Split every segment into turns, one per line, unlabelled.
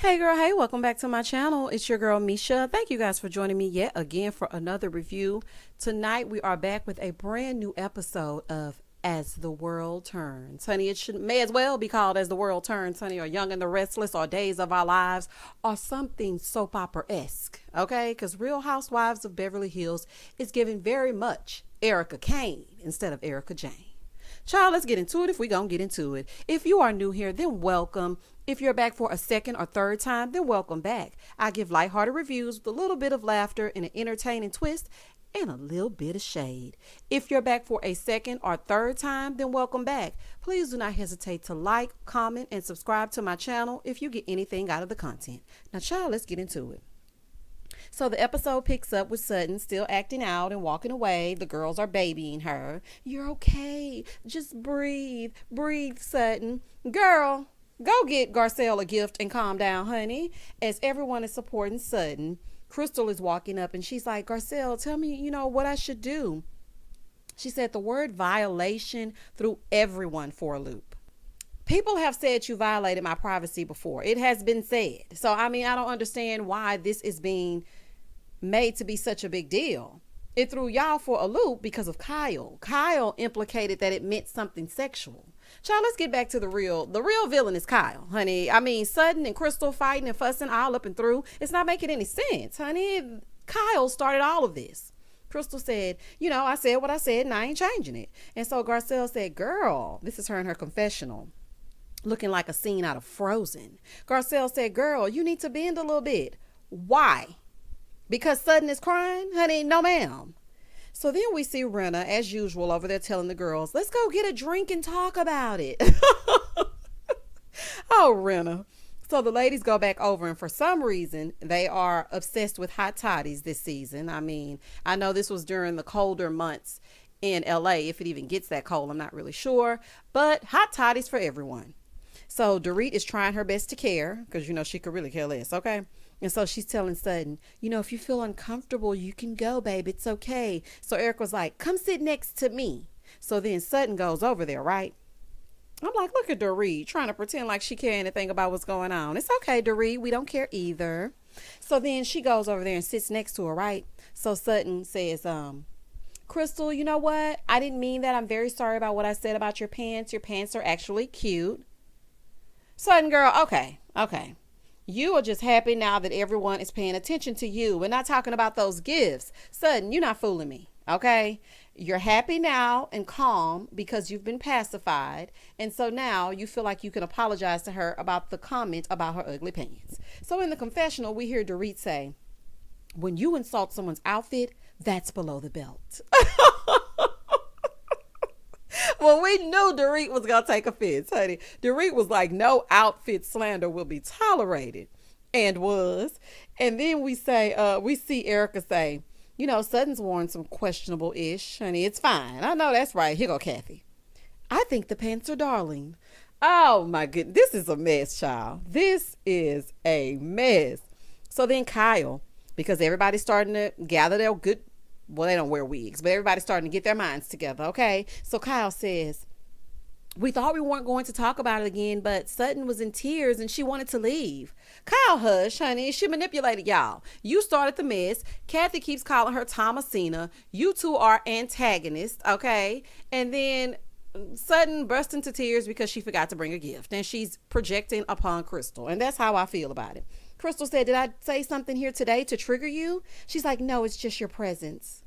Hey girl, hey, welcome back to my channel. It's your girl Misha. Thank you guys for joining me yet again for another review. Tonight we are back with a brand new episode of As the World Turns. Honey, may as well be called As the World Turns, honey, or Young and the Restless, or Days of Our Lives, or something soap opera-esque, okay? Because Real Housewives of Beverly Hills is giving very much Erika Kane instead of Erika Jane. Child, let's get into it if we gonna get into it. If you are new here, then welcome. If you're back for a second or third time, then welcome back. I give lighthearted reviews with a little bit of laughter and an entertaining twist and a little bit of shade. If you're back for a second or third time, then welcome back. Please do not hesitate to like, comment, and subscribe to my channel if you get anything out of the content. Now, child, let's get into it. So the episode picks up with Sutton still acting out and walking away. The girls are babying her. You're okay. Just breathe. Breathe, Sutton. Girl, go get Garcelle a gift and calm down, honey. As everyone is supporting Sutton, Crystal is walking up and she's like, Garcelle, tell me, what I should do. She said the word violation threw everyone for a loop. People have said you violated my privacy before. It has been said. So, I don't understand why this is being made to be such a big deal. It threw y'all for a loop because of Kyle. Kyle implicated that it meant something sexual. Child, let's get back to the real villain is Kyle, honey. Sutton and Crystal fighting and fussing all up and through. It's not making any sense, honey. Kyle started all of this. Crystal said, I said what I said and I ain't changing it. And so Garcelle said, girl, this is her in her confessional, looking like a scene out of Frozen. Garcelle said, girl, you need to bend a little bit. Why? Because Sutton is crying? Honey, no ma'am. So then we see Rena, as usual, over there telling the girls, let's go get a drink and talk about it. Oh, Rena. So the ladies go back over, and for some reason, they are obsessed with hot toddies this season. I know this was during the colder months in LA. If it even gets that cold, I'm not really sure. But hot toddies for everyone. So Dorit is trying her best to care because, she could really care less, okay? And so she's telling Sutton, if you feel uncomfortable, you can go, babe. It's okay. So Eric was like, come sit next to me. So then Sutton goes over there, right? I'm like, look at Dorit trying to pretend like she care anything about what's going on. It's okay, Dorit. We don't care either. So then she goes over there and sits next to her, right? So Sutton says, Crystal, you know what? I didn't mean that. I'm very sorry about what I said about your pants. Your pants are actually cute. Sutton, girl, okay. You are just happy now that everyone is paying attention to you. We're not talking about those gifts. Sutton, you're not fooling me, okay? You're happy now and calm because you've been pacified. And so now you feel like you can apologize to her about the comment about her ugly pants. So in the confessional, we hear Dorit say, when you insult someone's outfit, that's below the belt. Well, we knew Dorit was going to take offense, honey. Dorit was like, no outfit slander will be tolerated. And was. And then we see Erika say, Sutton's worn some questionable-ish. Honey, it's fine. I know that's right. Here go Kathy. I think the pants are darling. Oh, my goodness. This is a mess, child. This is a mess. So then Kyle, because everybody's starting to gather their good, well, they don't wear wigs, but everybody's starting to get their minds together, okay? So Kyle says, we thought we weren't going to talk about it again, but Sutton was in tears and she wanted to leave. Kyle, hush, honey. She manipulated y'all. You started the mess. Kathy keeps calling her Thomasina. You two are antagonists, okay? And then Sutton burst into tears because she forgot to bring a gift, and she's projecting upon Crystal, and that's how I feel about it. Crystal said, did I say something here today to trigger you? She's like, no, it's just your presence.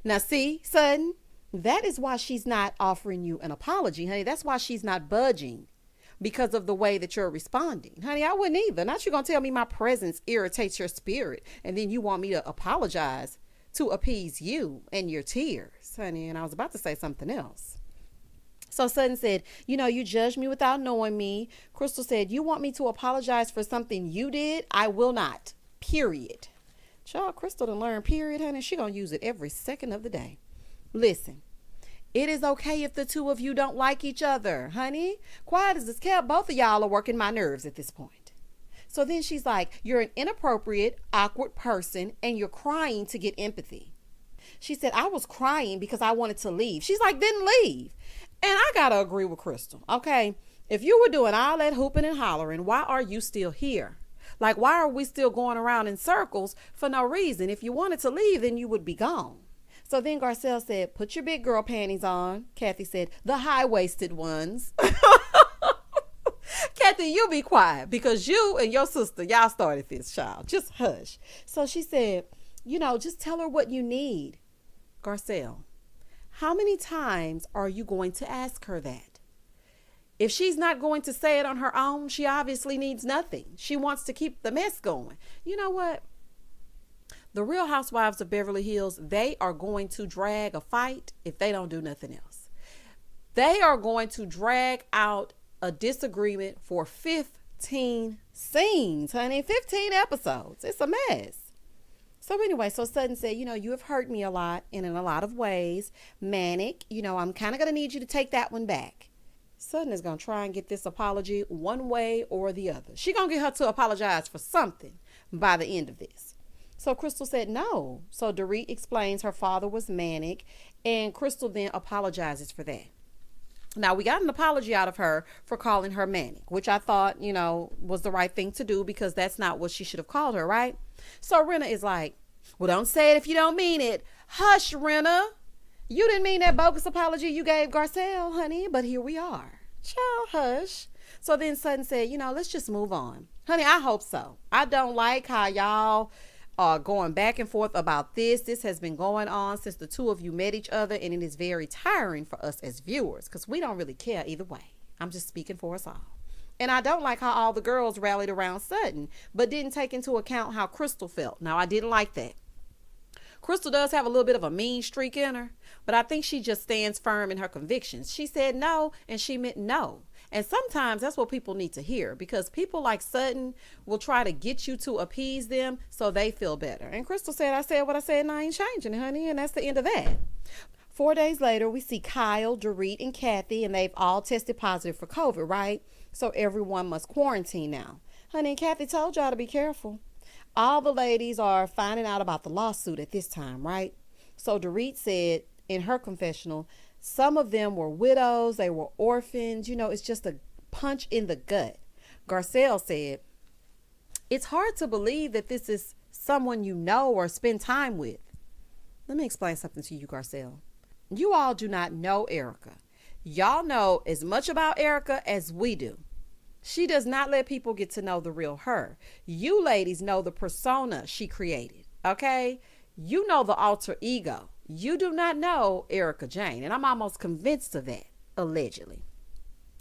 Now, see, Sutton, that is why she's not offering you an apology, honey. That's why she's not budging, because of the way that you're responding. Honey, I wouldn't either. Not you going to tell me my presence irritates your spirit, and then you want me to apologize to appease you and your tears, honey. And I was about to say something else. So Sutton said, you judged me without knowing me. Crystal said, you want me to apologize for something you did? I will not. Period. Child, Crystal done learn period, honey. She gonna use it every second of the day. Listen, it is okay if the two of you don't like each other, honey. Quiet as it's kept, both of y'all are working my nerves at this point. So then she's like, you're an inappropriate, awkward person, and you're crying to get empathy. She said, I was crying because I wanted to leave. She's like, then leave. And I got to agree with Crystal. Okay. If you were doing all that hooping and hollering, why are you still here? Like, why are we still going around in circles for no reason? If you wanted to leave, then you would be gone. So then Garcelle said, put your big girl panties on. Kathy said, the high-waisted ones. Kathy, you be quiet because you and your sister, y'all started this, child. Just hush. So she said, just tell her what you need. Garcelle, how many times are you going to ask her that? If she's not going to say it on her own, she obviously needs nothing. She wants to keep the mess going. You know what? The Real Housewives of Beverly Hills, they are going to drag a fight if they don't do nothing else. They are going to drag out a disagreement for 15 scenes, honey. 15 episodes. It's a mess. So anyway, so Sutton said, you have hurt me a lot and in a lot of ways. Manic, I'm kind of going to need you to take that one back. Sutton is going to try and get this apology one way or the other. She going to get her to apologize for something by the end of this. So Crystal said no. So Dorit explains her father was manic, and Crystal then apologizes for that. Now, we got an apology out of her for calling her manic, which I thought, was the right thing to do because that's not what she should have called her, right? So Rena is like, well, don't say it if you don't mean it. Hush, Rena. You didn't mean that bogus apology you gave Garcelle, honey, but here we are. Child, hush. So then Sutton said, let's just move on. Honey, I hope so. I don't like how y'all are going back and forth about this. This has been going on since the two of you met each other, and it is very tiring for us as viewers because we don't really care either way. I'm just speaking for us all. And I don't like how all the girls rallied around Sutton, but didn't take into account how Crystal felt. Now, I didn't like that. Crystal does have a little bit of a mean streak in her, but I think she just stands firm in her convictions. She said no, and she meant no. And sometimes that's what people need to hear, because people like Sutton will try to get you to appease them so they feel better. And Crystal said, I said what I said and I ain't changing it, honey. And that's the end of that. 4 days later, we see Kyle, Dorit, and Kathy, and they've all tested positive for COVID, right? So everyone must quarantine now. Honey, and Kathy told y'all to be careful. All the ladies are finding out about the lawsuit at this time, right? So Dorit said in her confessional, some of them were widows, they were orphans. It's just a punch in the gut. Garcelle said, it's hard to believe that this is someone you know or spend time with. Let me explain something to you, Garcelle. You all do not know Erika. Y'all know as much about Erika as we do. She does not let people get to know the real her. You ladies know the persona she created, okay? You know the alter ego. You do not know Erika Jayne, and I'm almost convinced of that, allegedly.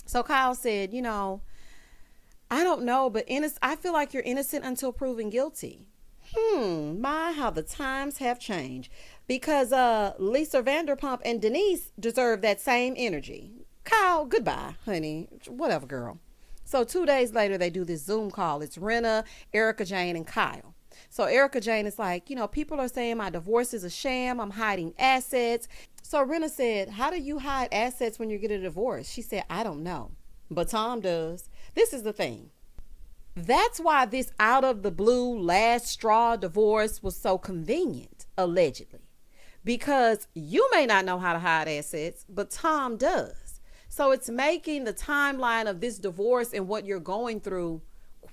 So Kyle said, I don't know, but I feel like you're innocent until proven guilty. My, how the times have changed. Because Lisa Vanderpump and Denise deserve that same energy. Kyle, goodbye, honey. Whatever, girl. So 2 days later, they do this Zoom call. It's Rena, Erika Jayne, and Kyle. So Erika Jayne is like, people are saying my divorce is a sham. I'm hiding assets. So Rena said, how do you hide assets when you get a divorce? She said, I don't know. But Tom does. This is the thing. That's why this out of the blue last straw divorce was so convenient, allegedly. Because you may not know how to hide assets, but Tom does. So it's making the timeline of this divorce and what you're going through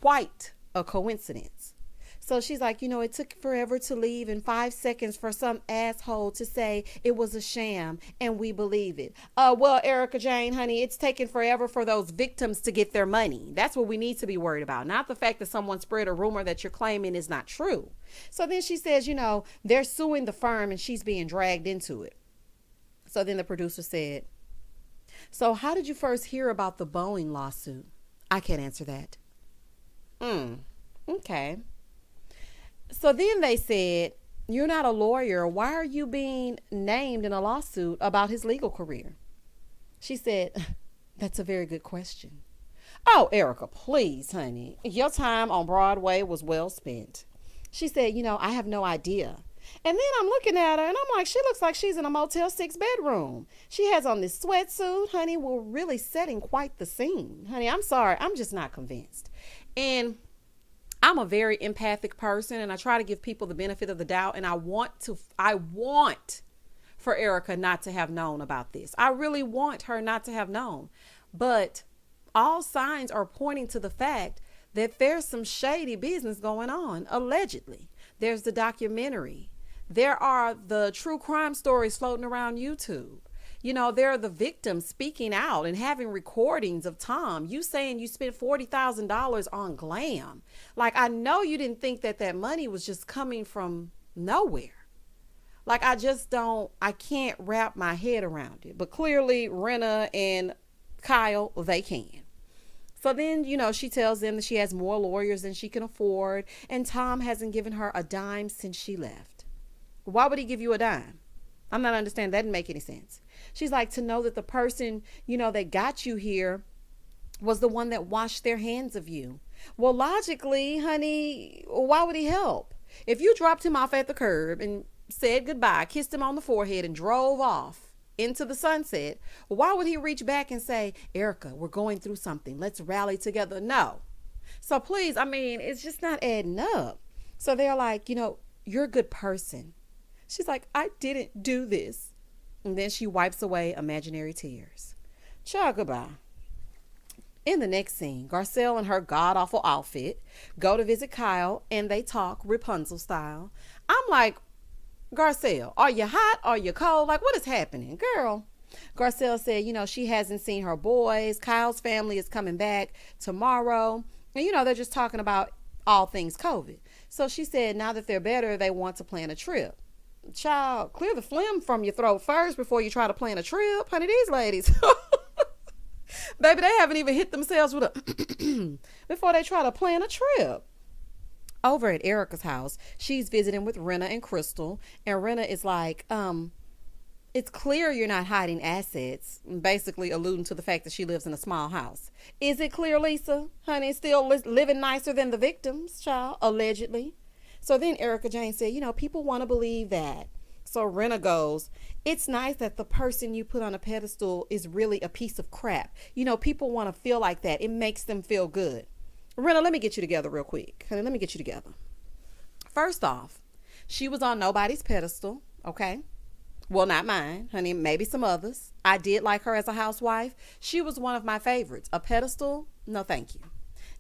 quite a coincidence. So she's like, it took forever to leave and 5 seconds for some asshole to say it was a sham and we believe it. Well, Erika Jayne, honey, it's taken forever for those victims to get their money. That's what we need to be worried about. Not the fact that someone spread a rumor that you're claiming is not true. So then she says, they're suing the firm and she's being dragged into it. So then the producer said, so how did you first hear about the Boeing lawsuit? I can't answer that. Okay. So then they said, you're not a lawyer. Why are you being named in a lawsuit about his legal career? She said, that's a very good question. Oh, Erika, please, honey. Your time on Broadway was well spent. She said, I have no idea. And then I'm looking at her and I'm like, she looks like she's in a Motel 6 bedroom. She has on this sweatsuit, honey. We're really setting quite the scene. Honey, I'm sorry. I'm just not convinced. And I'm a very empathic person and I try to give people the benefit of the doubt. And I want for Erika not to have known about this. I really want her not to have known. But all signs are pointing to the fact that there's some shady business going on, allegedly. There's the documentary. There are the true crime stories floating around YouTube. You know, there are the victims speaking out and having recordings of Tom. You saying you spent $40,000 on glam. Like, I know you didn't think that that money was just coming from nowhere. Like, I can't wrap my head around it. But clearly, Rena and Kyle, they can. So then, you know, she tells them that she has more lawyers than she can afford. And Tom hasn't given her a dime since she left. Why would he give you a dime? I'm not understanding. That didn't make any sense. She's like, to know that the person, you know, that got you here was the one that washed their hands of you. Well, logically, honey, why would he help? If you dropped him off at the curb and said goodbye, kissed him on the forehead and drove off into the sunset, why would he reach back and say, Erika, we're going through something. Let's rally together. No. So please, I mean, it's just not adding up. So they're like, you know, you're a good person. She's like, I didn't do this. And then she wipes away imaginary tears. Ciao, goodbye. In the next scene, Garcelle and her god-awful outfit go to visit Kyle and they talk Rapunzel style. I'm like, Garcelle, are you hot? Are you cold? Like, what is happening? Girl. Garcelle said, you know, she hasn't seen her boys. Kyle's family is coming back tomorrow. And, you know, they're just talking about all things COVID. So she said, now that they're better, they want to plan a trip. Child, clear the phlegm from your throat first before you try to plan a trip. Honey, these ladies, baby, they haven't even hit themselves with a before they try to plan a trip. Over at Erika's house, she's visiting with Rena and Crystal, and Rena is like, it's clear you're not hiding assets, basically alluding to the fact that she lives in a small house. Is it clear, Lisa? Honey, still living nicer than the victims, child, allegedly. So then Erika Jayne said, you know, people want to believe that. So Rena goes, it's nice that the person you put on a pedestal is really a piece of crap. You know, people want to feel like that. It makes them feel good. Rena, let me get you together real quick. Honey, let me get you together. First off, she was on nobody's pedestal, okay? Well, not mine, honey, maybe some others. I did like her as a housewife. She was one of my favorites. A pedestal? No, thank you.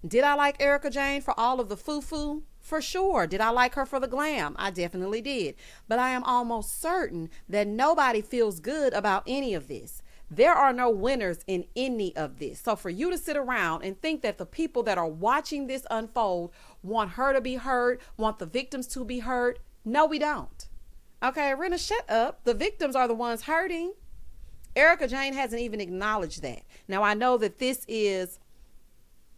Did I like Erika Jayne for all of the foo-foo? For sure. Did I like her for the glam? I definitely did. But I am almost certain that nobody feels good about any of this. There are no winners in any of this. So for you to sit around and think that the people that are watching this unfold want her to be hurt, want the victims to be hurt, no, we don't. Okay, Rena, shut up. The victims are the ones hurting. Erika Jayne hasn't even acknowledged that. Now, I know that this is,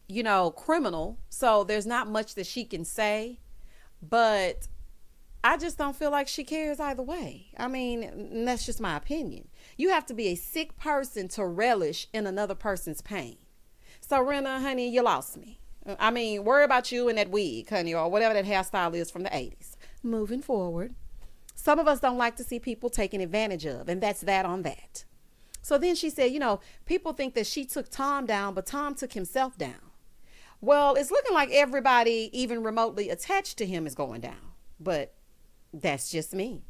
you know, criminal, so there's not much that she can say, but I just don't feel like she cares either way. I mean, that's just my opinion. You have to be a sick person to relish in another person's pain. So Rena, honey, you lost me. I mean, worry about you and that wig, honey, or whatever that hairstyle is from the 80s. Moving forward. Some of us don't like to see people taken advantage of, and that's that on that. So then she said, you know, people think that she took Tom down, but Tom took himself down. Well, it's looking like everybody, even remotely attached to him, is going down. But that's just me.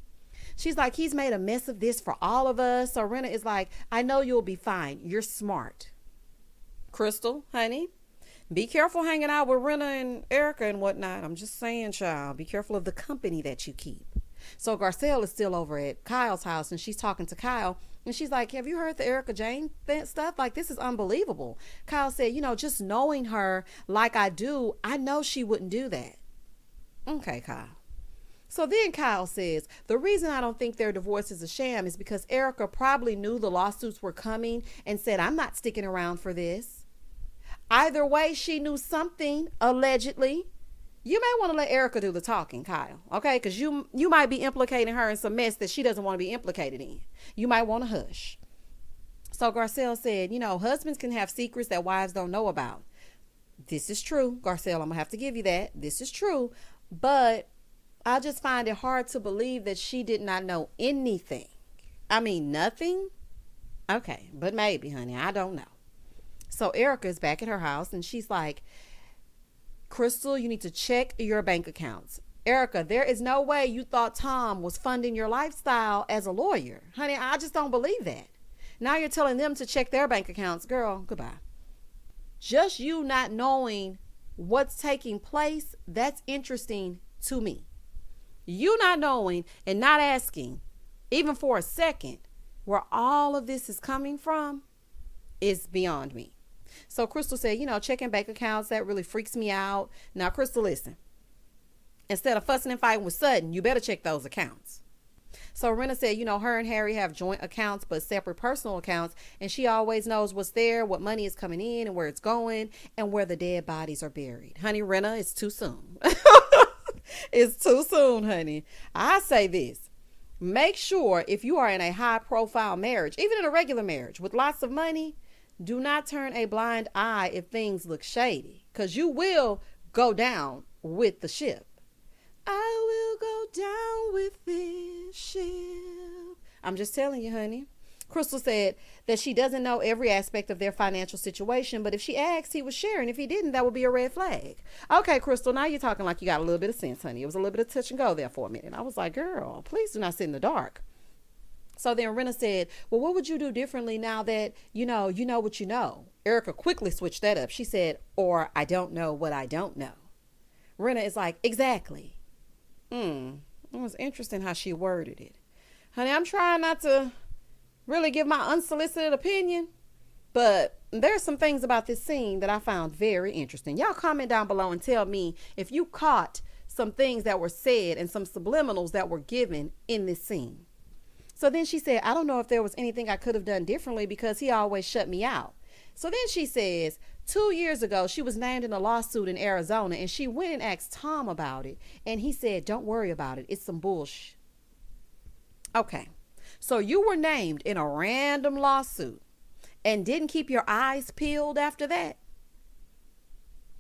She's like, he's made a mess of this for all of us. So Rena is like, I know you'll be fine. You're smart. Crystal, honey, be careful hanging out with Rena and Erika and whatnot. I'm just saying, child, be careful of the company that you keep. So Garcelle is still over at Kyle's house and she's talking to Kyle. And she's like, have you heard the Erika Jayne stuff? Like, this is unbelievable. Kyle said, you know, just knowing her like I do, I know she wouldn't do that. Okay, Kyle. So then Kyle says, the reason I don't think their divorce is a sham is because Erika probably knew the lawsuits were coming and said, I'm not sticking around for this. Either way, she knew something, allegedly. You may want to let Erika do the talking, Kyle, okay? Because you might be implicating her in some mess that she doesn't want to be implicated in. You might want to hush. So Garcelle said, you know, husbands can have secrets that wives don't know about. This is true, Garcelle. I'm going to have to give you that. This is true. But I just find it hard to believe that she did not know anything. I mean, nothing? Okay, but maybe, honey. I don't know. So Erika is back at her house and she's like, Crystal, you need to check your bank accounts. Erika, there is no way you thought Tom was funding your lifestyle as a lawyer. Honey, I just don't believe that. Now you're telling them to check their bank accounts. Girl, goodbye. Just you not knowing what's taking place, that's interesting to me. You not knowing and not asking, even for a second, where all of this is coming from is beyond me. So Crystal said, checking bank accounts, that really freaks me out. Now, Crystal, listen. Instead of fussing and fighting with Sutton, you better check those accounts. So Rena said, her and Harry have joint accounts, but separate personal accounts. And she always knows what's there, what money is coming in and where it's going and where the dead bodies are buried. Honey, Rena, it's too soon. It's too soon, honey. I say this. Make sure if you are in a high profile marriage, even in a regular marriage with lots of money, do not turn a blind eye if things look shady, because you will go down with the ship. I will go down with this ship. I'm just telling you, honey. Crystal said that she doesn't know every aspect of their financial situation, but if she asked, he was sharing. If he didn't, that would be a red flag. Okay, Crystal, now you're talking like you got a little bit of sense, honey. It was a little bit of touch and go there for a minute. I was like, girl, please do not sit in the dark. So then Rena said, well, what would you do differently now that, you know what you know? Erika quickly switched that up. She said, or I don't know what I don't know. Rena is like, exactly. It was interesting how she worded it. Honey, I'm trying not to really give my unsolicited opinion, but there's some things about this scene that I found very interesting. Y'all comment down below and tell me if you caught some things that were said and some subliminals that were given in this scene. So then she said, I don't know if there was anything I could have done differently because he always shut me out. So then she says, 2 years ago, she was named in a lawsuit in Arizona and she went and asked Tom about it. And he said, don't worry about it. It's some bullshit. Okay. So you were named in a random lawsuit and didn't keep your eyes peeled after that?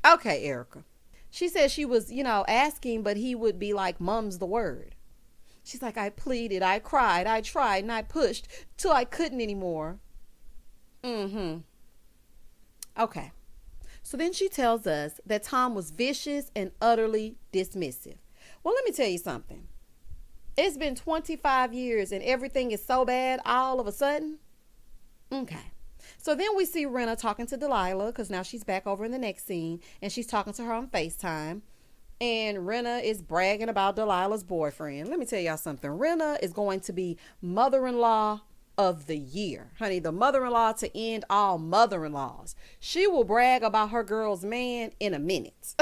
Okay, Erika. She said she was, asking, but he would be like, mum's the word. She's like, I pleaded, I cried, I tried, and I pushed till I couldn't anymore. Okay. So then she tells us that Tom was vicious and utterly dismissive. Well, let me tell you something. It's been 25 years and everything is so bad all of a sudden. Okay. So then we see Rena talking to Delilah because now she's back over in the next scene and she's talking to her on FaceTime. And Rena is bragging about Delilah's boyfriend. Let me tell y'all something. Rena is going to be mother-in-law of the year. Honey, the mother-in-law to end all mother-in-laws. She will brag about her girl's man in a minute.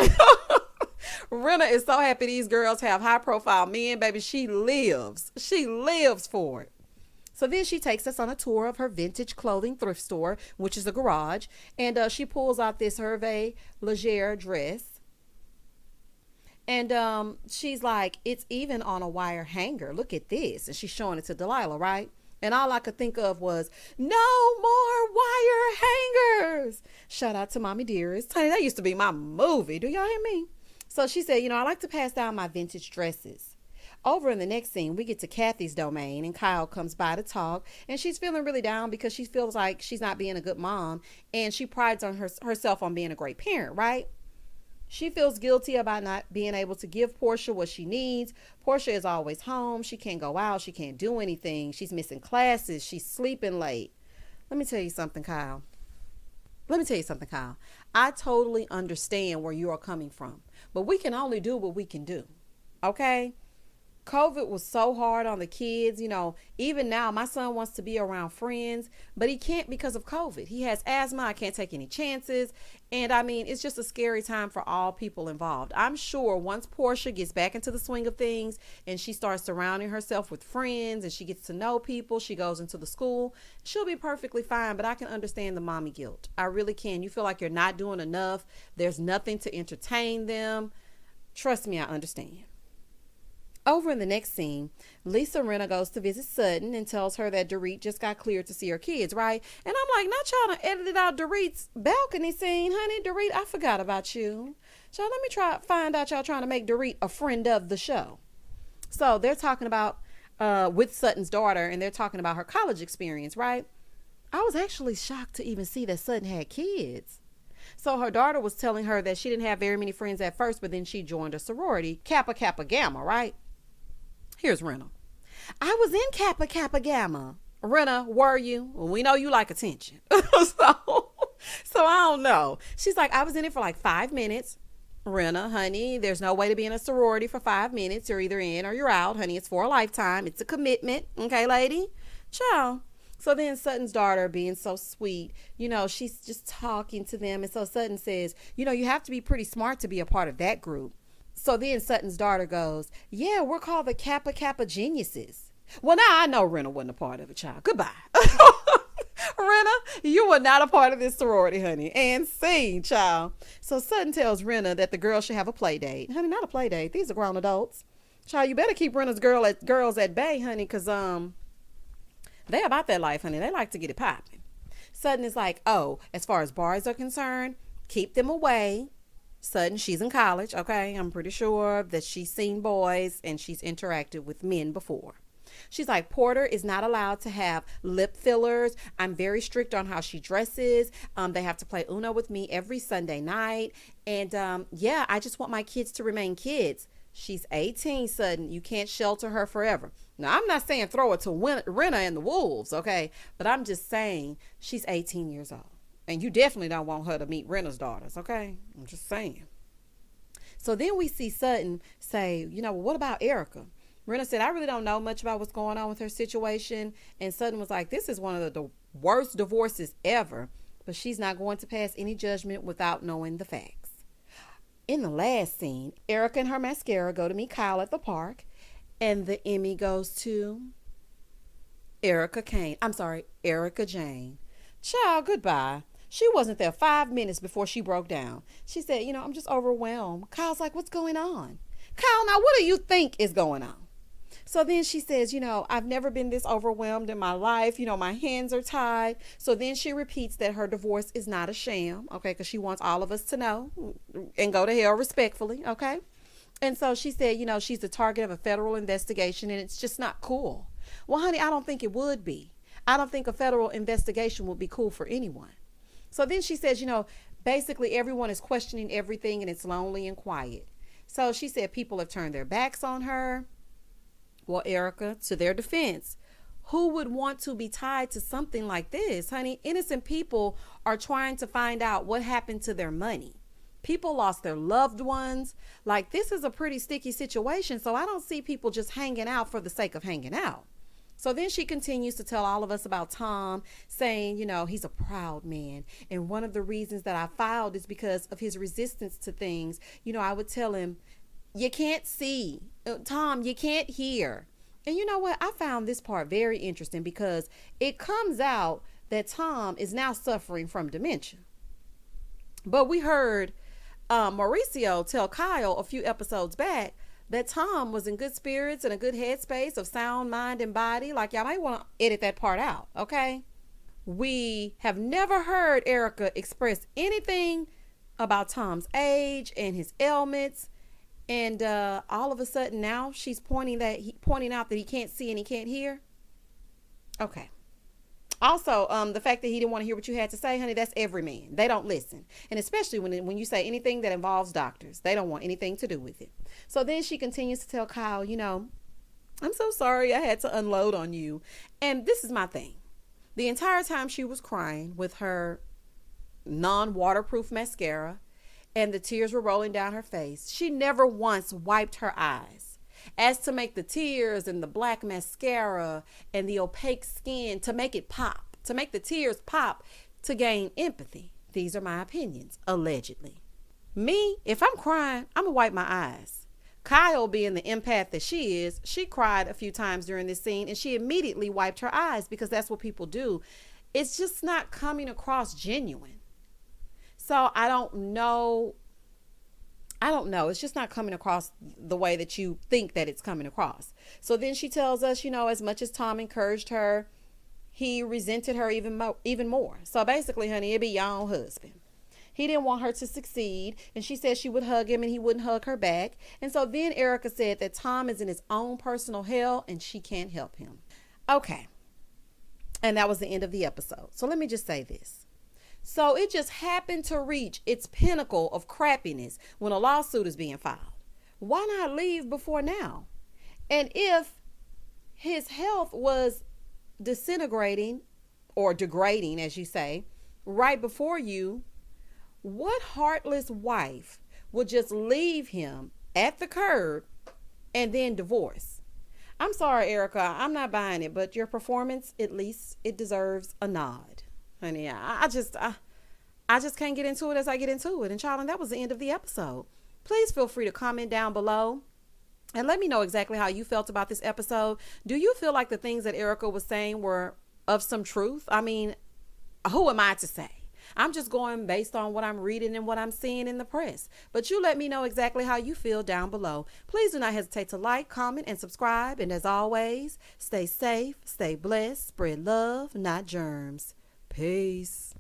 Rena is so happy these girls have high-profile men, baby. She lives for it. So then she takes us on a tour of her vintage clothing thrift store, which is a garage. And she pulls out this Hervé Leger dress. And she's like, it's even on a wire hanger. Look at this. And she's showing it to Delilah, right? And all I could think of was, no more wire hangers. Shout out to Mommy Dearest. Honey, that used to be my movie. Do y'all hear me? So she said, I like to pass down my vintage dresses. Over in the next scene, we get to Kathy's domain and Kyle comes by to talk. And she's feeling really down because she feels like she's not being a good mom. And she prides on herself on being a great parent, right? She feels guilty about not being able to give Portia what she needs. Portia is always home. She can't go out. She can't do anything. She's missing classes. She's sleeping late. Let me tell you something, Kyle. I totally understand where you are coming from, but we can only do what we can do. Okay? COVID was so hard on the kids. Even now my son wants to be around friends, but he can't because of COVID. He has asthma. I can't take any chances. And it's just a scary time for all people involved. I'm sure once Portia gets back into the swing of things and she starts surrounding herself with friends and she gets to know people, she goes into the school, she'll be perfectly fine. But I can understand the mommy guilt. I really can. You feel like you're not doing enough. There's nothing to entertain them. Trust me, I understand. Over in the next scene, Lisa Rinna goes to visit Sutton and tells her that Dorit just got cleared to see her kids, right? And I'm like, not y'all done edited out Dorit's balcony scene, honey. Dorit, I forgot about you. So let me find out y'all trying to make Dorit a friend of the show. So they're talking about with Sutton's daughter, and they're talking about her college experience, right? I was actually shocked to even see that Sutton had kids. So her daughter was telling her that she didn't have very many friends at first, but then she joined a sorority, Kappa Kappa Gamma, right? Here's Rena. I was in Kappa Kappa Gamma. Rena, were you? Well, we know you like attention. So I don't know. She's like, I was in it for like 5 minutes. Rena, honey, there's no way to be in a sorority for 5 minutes. You're either in or you're out, honey. It's for a lifetime. It's a commitment. Okay, lady? Ciao. So then Sutton's daughter, being so sweet, she's just talking to them. And so Sutton says, you have to be pretty smart to be a part of that group. So then Sutton's daughter goes, yeah, we're called the Kappa Kappa Geniuses. Well, now I know Rena wasn't a part of it, child. Goodbye. Rena, you were not a part of this sorority, honey. And scene, child. So Sutton tells Rena that the girls should have a play date. Honey, not a play date. These are grown adults. Child, you better keep Rena's girls at bay, honey, because they about that life, honey. They like to get it popping. Sutton is like, oh, as far as bars are concerned, keep them away. Sutton, she's in college, okay? I'm pretty sure that she's seen boys and she's interacted with men before. She's like, Porter is not allowed to have lip fillers. I'm very strict on how she dresses. They have to play Uno with me every Sunday night. And yeah, I just want my kids to remain kids. She's 18, Sutton. You can't shelter her forever. Now, I'm not saying throw her to Rena and the wolves, okay? But I'm just saying she's 18 years old. And you definitely don't want her to meet Rena's daughters, okay? I'm just saying. So then we see Sutton say, what about Erika? Rena said, I really don't know much about what's going on with her situation. And Sutton was like, this is one of the worst divorces ever. But she's not going to pass any judgment without knowing the facts. In the last scene, Erika and her mascara go to meet Kyle at the park. And the Emmy goes to Erika Jane. Child, goodbye. She wasn't there 5 minutes before she broke down. She said, I'm just overwhelmed. Kyle's like, what's going on? Kyle, now what do you think is going on? So then she says, I've never been this overwhelmed in my life. My hands are tied. So then she repeats that her divorce is not a sham, okay, because she wants all of us to know and go to hell respectfully, okay? And so she said, she's the target of a federal investigation and it's just not cool. Well, honey, I don't think it would be. I don't think a federal investigation would be cool for anyone. So then she says, basically everyone is questioning everything and it's lonely and quiet. So she said people have turned their backs on her. Well, Erika, to their defense, who would want to be tied to something like this? Honey, innocent people are trying to find out what happened to their money. People lost their loved ones. Like, this is a pretty sticky situation, so I don't see people just hanging out for the sake of hanging out. So then she continues to tell all of us about Tom, saying, he's a proud man. And one of the reasons that I filed is because of his resistance to things. I would tell him, you can't see. Tom, you can't hear. And you know what? I found this part very interesting because it comes out that Tom is now suffering from dementia. But we heard Mauricio tell Kyle a few episodes back that Tom was in good spirits and a good headspace of sound mind and body. Like, y'all might want to edit that part out, okay? We have never heard Erika express anything about Tom's age and his ailments. And all of a sudden now she's pointing out that he can't see and he can't hear. Okay. Also, the fact that he didn't want to hear what you had to say, honey, that's every man. They don't listen. And especially when you say anything that involves doctors, they don't want anything to do with it. So then she continues to tell Kyle, I'm so sorry I had to unload on you. And this is my thing. The entire time she was crying with her non-waterproof mascara and the tears were rolling down her face, she never once wiped her eyes. As to make the tears and the black mascara and the opaque skin to make it pop, to make the tears pop, to gain empathy. These are my opinions, allegedly. Me, if I'm crying, I'm gonna wipe my eyes. Kyle, being the empath that she is, she cried a few times during this scene and she immediately wiped her eyes because that's what people do. It's just not coming across genuine. So I don't know. It's just not coming across the way that you think that it's coming across. So then she tells us, as much as Tom encouraged her, he resented her even more. So basically, honey, it'd be your own husband. He didn't want her to succeed. And she said she would hug him and he wouldn't hug her back. And so then Erika said that Tom is in his own personal hell and she can't help him. Okay. And that was the end of the episode. So let me just say this. So it just happened to reach its pinnacle of crappiness when a lawsuit is being filed. Why not leave before now? And if his health was disintegrating or degrading, as you say, right before you, what heartless wife would just leave him at the curb and then divorce. I'm sorry, Erika, I'm not buying it, but your performance, at least it deserves a nod. Honey, I just can't get into it as I get into it. And child, and that was the end of the episode. Please feel free to comment down below and let me know exactly how you felt about this episode. Do you feel like the things that Erika was saying were of some truth? I mean, who am I to say? I'm just going based on what I'm reading and what I'm seeing in the press. But you let me know exactly how you feel down below. Please do not hesitate to like, comment, and subscribe. And as always, stay safe, stay blessed, spread love, not germs. Peace.